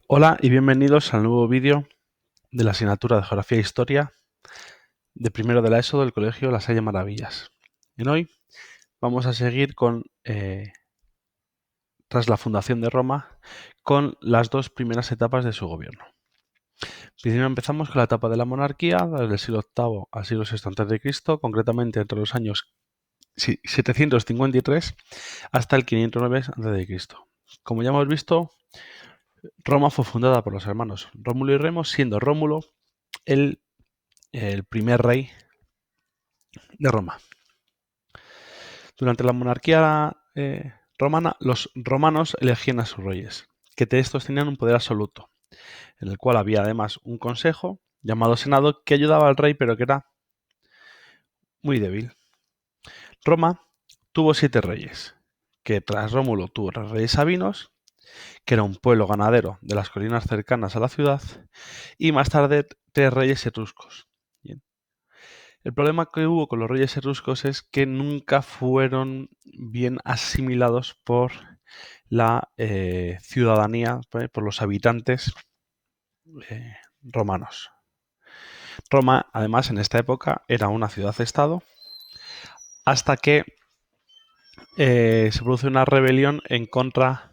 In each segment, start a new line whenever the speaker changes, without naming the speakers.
Hola y bienvenidos al nuevo vídeo de la asignatura de Geografía e Historia de primero de la ESO del Colegio La Salle Maravillas. En hoy vamos a seguir tras la fundación de Roma, con las dos primeras etapas de su gobierno. Primero empezamos con la etapa de la monarquía, desde el siglo VIII al siglo VI a.C., concretamente entre los años 753 hasta el 509 a.C. Como ya hemos visto, Roma fue fundada por los hermanos Rómulo y Remo, siendo Rómulo el primer rey de Roma. Durante la monarquía romana, los romanos elegían a sus reyes, que de estos tenían un poder absoluto, en el cual había además un consejo llamado Senado que ayudaba al rey, pero que era muy débil. Roma tuvo 7 reyes, que tras Rómulo tuvo los reyes sabinos, que era un pueblo ganadero de las colinas cercanas a la ciudad, y más tarde 3 reyes etruscos. Bien. El problema que hubo con los reyes etruscos es que nunca fueron bien asimilados por la ciudadanía, por los habitantes romanos. Roma, además, en esta época era una ciudad-estado hasta que se produce una rebelión en contra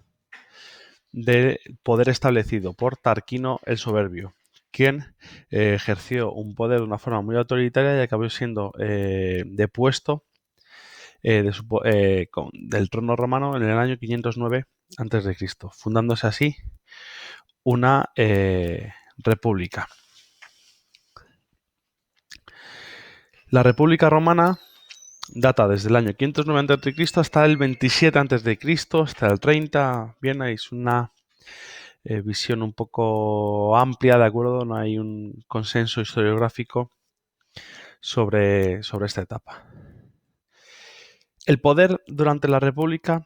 del poder establecido por Tarquino el Soberbio, quien ejerció un poder de una forma muy autoritaria y acabó siendo depuesto del trono romano en el año 509 a.C., fundándose así una república. La República Romana data desde el año 590 a.C. hasta el 27 a.C., hasta el 30. Bien, es una visión un poco amplia, ¿de acuerdo? No hay un consenso historiográfico sobre esta etapa. El poder durante la República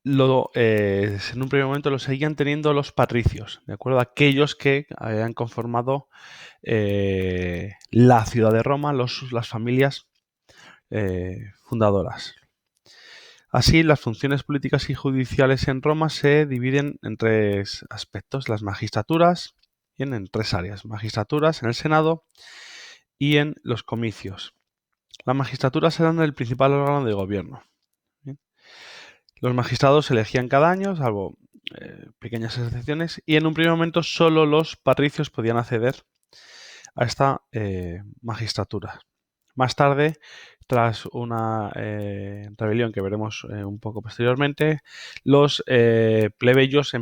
en un primer momento lo seguían teniendo los patricios, ¿de acuerdo? Aquellos que habían conformado la ciudad de Roma, las familias fundadoras. Así, las funciones políticas y judiciales en Roma se dividen en 3 aspectos: las magistraturas, en 3 áreas: magistraturas en el Senado y en los comicios. Las magistraturas eran el principal órgano de gobierno. Bien. Los magistrados se elegían cada año, salvo pequeñas excepciones, y en un primer momento solo los patricios podían acceder a esta magistratura. Más tarde, tras una rebelión que veremos un poco posteriormente, los plebeyos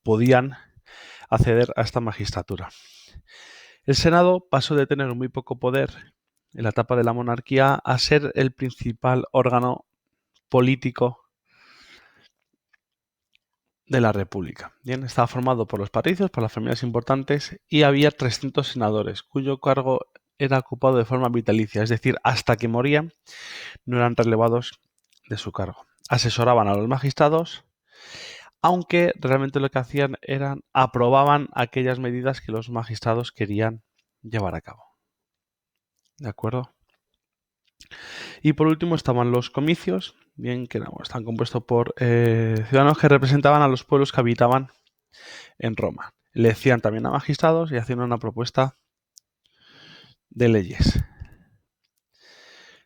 podían acceder a esta magistratura. El Senado pasó de tener muy poco poder en la etapa de la monarquía a ser el principal órgano político de la República. Bien, estaba formado por los patricios, por las familias importantes, y había 300 senadores, cuyo cargo era ocupado de forma vitalicia, es decir, hasta que morían no eran relevados de su cargo. Asesoraban a los magistrados, aunque realmente lo que hacían aprobaban aquellas medidas que los magistrados querían llevar a cabo. ¿De acuerdo? Y por último estaban los comicios, bien, que están compuestos por ciudadanos que representaban a los pueblos que habitaban en Roma. Elegían también a magistrados y hacían una propuesta de leyes.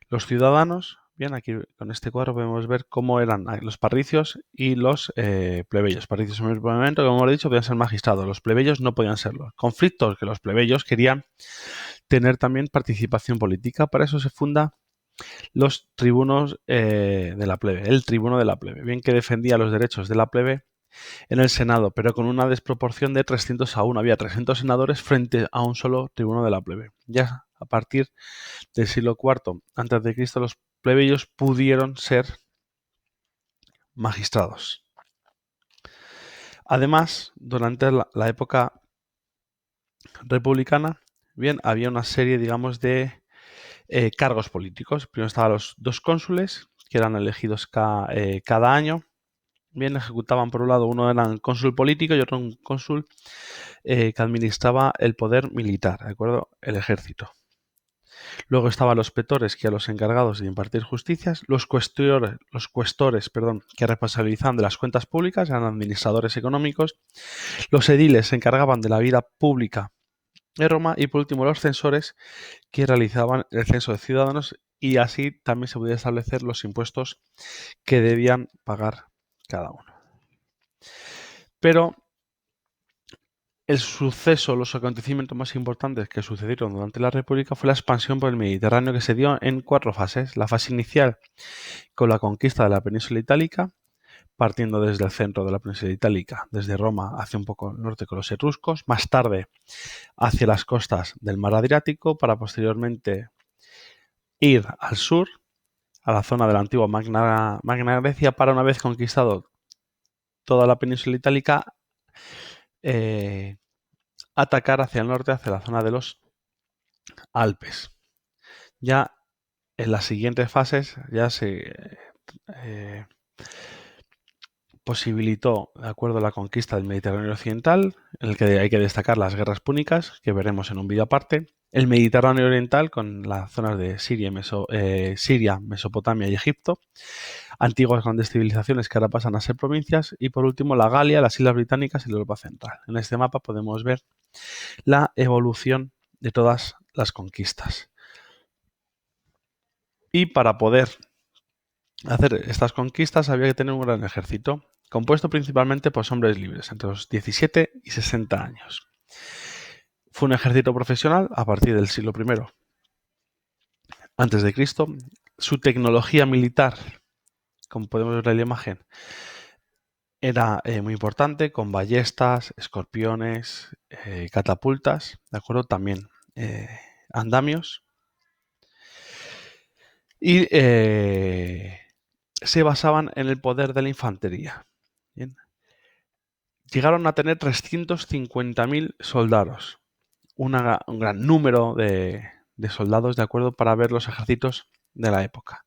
Los ciudadanos, bien, aquí con este cuadro podemos ver cómo eran los patricios y los plebeyos. Patricios en el primer momento, como hemos dicho, podían ser magistrados. Los plebeyos no podían serlo. Conflictos que los plebeyos querían tener también participación política. Para eso se funda los tribunos de la plebe, el tribuno de la plebe, bien, que defendía los derechos de la plebe en el Senado, pero con una desproporción de 300 a 1. Había 300 senadores frente a un solo tribuno de la plebe. Ya a partir del siglo IV a.C., los plebeyos pudieron ser magistrados. Además, durante la época republicana, bien, había una serie, digamos, de cargos políticos. Primero estaban los 2 cónsules, que eran elegidos cada año. Bien, ejecutaban por un lado, uno era un cónsul político y otro un cónsul que administraba el poder militar, ¿de acuerdo? El ejército. Luego estaban los pretores, que eran los encargados de impartir justicias, los cuestores, que responsabilizaban de las cuentas públicas, eran administradores económicos, los ediles se encargaban de la vida pública de Roma y por último los censores, que realizaban el censo de ciudadanos y así también se podía establecer los impuestos que debían pagar cada uno. Pero el suceso, los acontecimientos más importantes que sucedieron durante la República fue la expansión por el Mediterráneo, que se dio en 4 fases. La fase inicial con la conquista de la península itálica, partiendo desde el centro de la península itálica, desde Roma hacia un poco el norte con los etruscos, más tarde hacia las costas del mar Adriático, para posteriormente ir al sur, a la zona de la antigua Magna Grecia, para una vez conquistado toda la península itálica, atacar hacia el norte, hacia la zona de los Alpes. Ya en las siguientes fases ya se posibilitó, de acuerdo a la conquista del Mediterráneo occidental, en el que hay que destacar las guerras púnicas, que veremos en un vídeo aparte, el Mediterráneo oriental, con las zonas de Siria, Mesopotamia y Egipto, antiguas grandes civilizaciones que ahora pasan a ser provincias, y por último la Galia, las Islas Británicas y la Europa Central. En este mapa podemos ver la evolución de todas las conquistas. Y para poder hacer estas conquistas había que tener un gran ejército, compuesto principalmente por hombres libres, entre los 17 y 60 años. Fue un ejército profesional a partir del siglo I antes de Cristo. Su tecnología militar, como podemos ver en la imagen, era muy importante, con ballestas, escorpiones, catapultas, ¿de acuerdo? También andamios. Y se basaban en el poder de la infantería. Bien. Llegaron a tener 350.000 soldados, un gran número de soldados, de acuerdo, para ver los ejércitos de la época.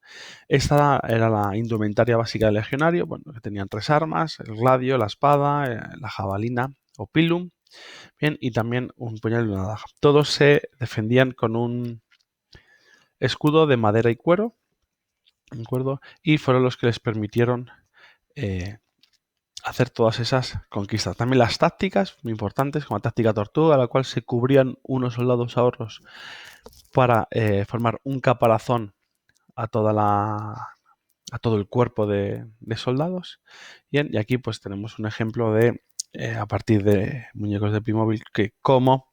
Esta era la indumentaria básica del legionario, bueno, que tenían 3 armas, el gladio, la espada, la jabalina o pilum, bien, y también un puñal y una daga. Todos se defendían con un escudo de madera y cuero, ¿de acuerdo? Y fueron los que les permitieron hacer todas esas conquistas. También las tácticas, muy importantes, como la táctica tortuga, la cual se cubrían unos soldados a otros para formar un caparazón a todo el cuerpo de soldados. Bien, y aquí pues tenemos un ejemplo de, a partir de muñecos de Playmobil, que cómo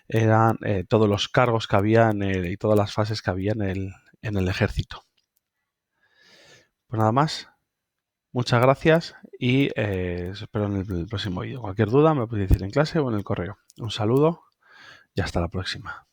eran todos los cargos que había y todas las fases que había en el ejército. Pues nada más. Muchas gracias y os espero en el próximo vídeo. Cualquier duda me podéis decir en clase o en el correo. Un saludo y hasta la próxima.